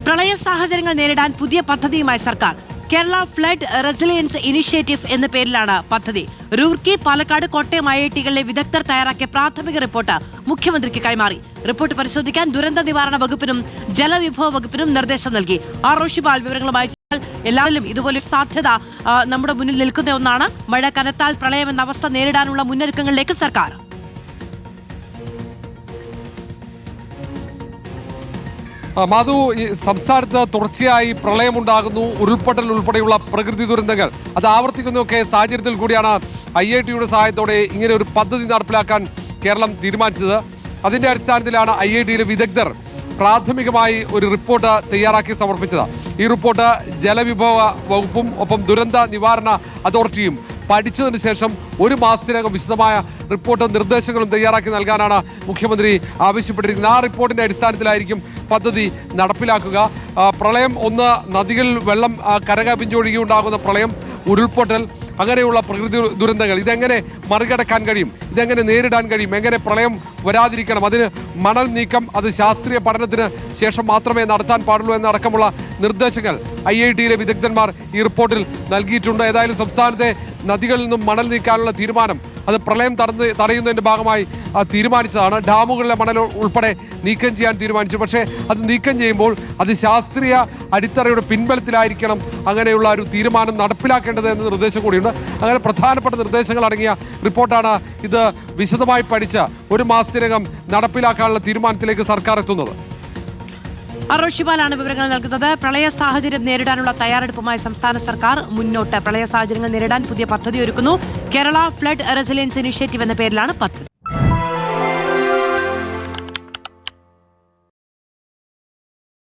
പ്രളയ സാഹചര്യങ്ങൾ നേരിടാൻ പുതിയ പദ്ധതിയുമായി സർക്കാർ. കേരള ഫ്ലഡ് റെസിലിയൻസ് ഇനിഷ്യേറ്റീവ് എന്ന പേരിലാണ് പദ്ധതി. റൂർക്കി, പാലക്കാട്, കോട്ടയം IIT-കളിലെ വിദഗ്ധർ തയ്യാറാക്കിയ പ്രാഥമിക റിപ്പോർട്ട് മുഖ്യമന്ത്രിക്ക് കൈമാറി. റിപ്പോർട്ട് പരിശോധിക്കാൻ ദുരന്ത നിവാരണ വകുപ്പിനും ജലവിഭവ വകുപ്പിനും നിർദ്ദേശം നൽകി. റോഷിപാൽ വിവരങ്ങളുമായി. എല്ലാവരിലും ഇതുപോലെ സാധ്യത നമ്മുടെ മുന്നിൽ നിൽക്കുന്ന ഒന്നാണ്. മഴ കനത്താൽ പ്രളയം എന്ന അവസ്ഥ നേരിടാനുള്ള മുന്നൊരുക്കങ്ങളിലേക്ക് സർക്കാർ. മാധു, സംസ്ഥാനത്ത് തുടർച്ചയായി പ്രളയമുണ്ടാകുന്നു, ഉരുൾപൊട്ടൽ ഉൾപ്പെടെയുള്ള പ്രകൃതി ദുരന്തങ്ങൾ അത് ആവർത്തിക്കുന്നതൊക്കെ സാഹചര്യത്തിൽ കൂടിയാണ് IIT-യുടെ സഹായത്തോടെ ഇങ്ങനെ ഒരു പദ്ധതി നടപ്പിലാക്കാൻ കേരളം തീരുമാനിച്ചത്. അതിന്റെ അടിസ്ഥാനത്തിലാണ് IIT-യിലെ വിദഗ്ധർ പ്രാഥമികമായി ഒരു റിപ്പോർട്ട് തയ്യാറാക്കി സമർപ്പിച്ചത്. ഈ റിപ്പോർട്ട് ജലവിഭവ വകുപ്പും ഒപ്പം ദുരന്ത നിവാരണ അതോറിറ്റിയും പഠിച്ചതിന് ശേഷം ഒരു മാസത്തിനകം വിശദമായ റിപ്പോർട്ടും നിർദ്ദേശങ്ങളും തയ്യാറാക്കി നൽകാനാണ് മുഖ്യമന്ത്രി ആവശ്യപ്പെട്ടിരിക്കുന്നത്. ആ റിപ്പോർട്ടിന്റെ അടിസ്ഥാനത്തിലായിരിക്കും പദ്ധതി നടപ്പിലാക്കുക. പ്രളയം ഒന്ന്, നദികളിൽ വെള്ളം കരകവിഞ്ഞൊഴുകി ഉണ്ടാകുന്ന പ്രളയം, ഉരുൾപൊട്ടൽ, അങ്ങനെയുള്ള പ്രകൃതി ദുരന്തങ്ങൾ ഇതെങ്ങനെ മറികടക്കാൻ കഴിയും, ഇതെങ്ങനെ നേരിടാൻ കഴിയും, എങ്ങനെ പ്രളയം വരാതിരിക്കണം, അതിന് മണൽ നീക്കം അത് ശാസ്ത്രീയ പഠനത്തിന് ശേഷം മാത്രമേ നടത്താൻ പാടുള്ളൂ എന്നടക്കമുള്ള നിർദ്ദേശങ്ങൾ IIT-യിലെ വിദഗ്ധന്മാർ ഈ റിപ്പോർട്ടിൽ നൽകിയിട്ടുണ്ട്. ഏതായാലും സംസ്ഥാനത്തെ നദികളിൽ നിന്നും മണൽ നീക്കാനുള്ള തീരുമാനം അത് പ്രളയം തടയുന്നതിന്റെ ഭാഗമായി തീരുമാനിച്ചതാണ്. ഡാമുകളിലെ മണൽ ഉൾപ്പെടെ നീക്കം ചെയ്യാൻ തീരുമാനിച്ചു. പക്ഷേ അത് നീക്കം ചെയ്യുമ്പോൾ അത് ശാസ്ത്രീയ അടിത്തറയുടെ പിൻബലത്തിലായിരിക്കണം അങ്ങനെയുള്ള ഒരു തീരുമാനം നടപ്പിലാക്കേണ്ടത് എന്ന നിർദ്ദേശം കൂടിയുണ്ട്. അങ്ങനെ പ്രധാനപ്പെട്ട നിർദ്ദേശങ്ങൾ അടങ്ങിയ റിപ്പോർട്ടാണ് ഇത് വിശദമായി പഠിച്ച് ഒരു മാസത്തിനകം നടപ്പിലാക്കാനുള്ള തീരുമാനത്തിലേക്ക് സർക്കാർ എത്തുന്നത്. റോഷിപാലാണ് വിവരങ്ങൾ നൽകുന്നത്. പ്രളയ സാഹചര്യം നേരിടാനുള്ള തയ്യാറെടുപ്പുമായി സംസ്ഥാന സർക്കാർ മുന്നോട്ട്. പ്രളയ സാഹചര്യങ്ങൾ നേരിടാൻ പുതിയ പദ്ധതി ഒരുക്കുന്നു. കേരള ഫ്ലഡ് റെസിലിയൻസ് ഇനിഷ്യേറ്റീവ് എന്ന പേരിലാണ് പദ്ധതി.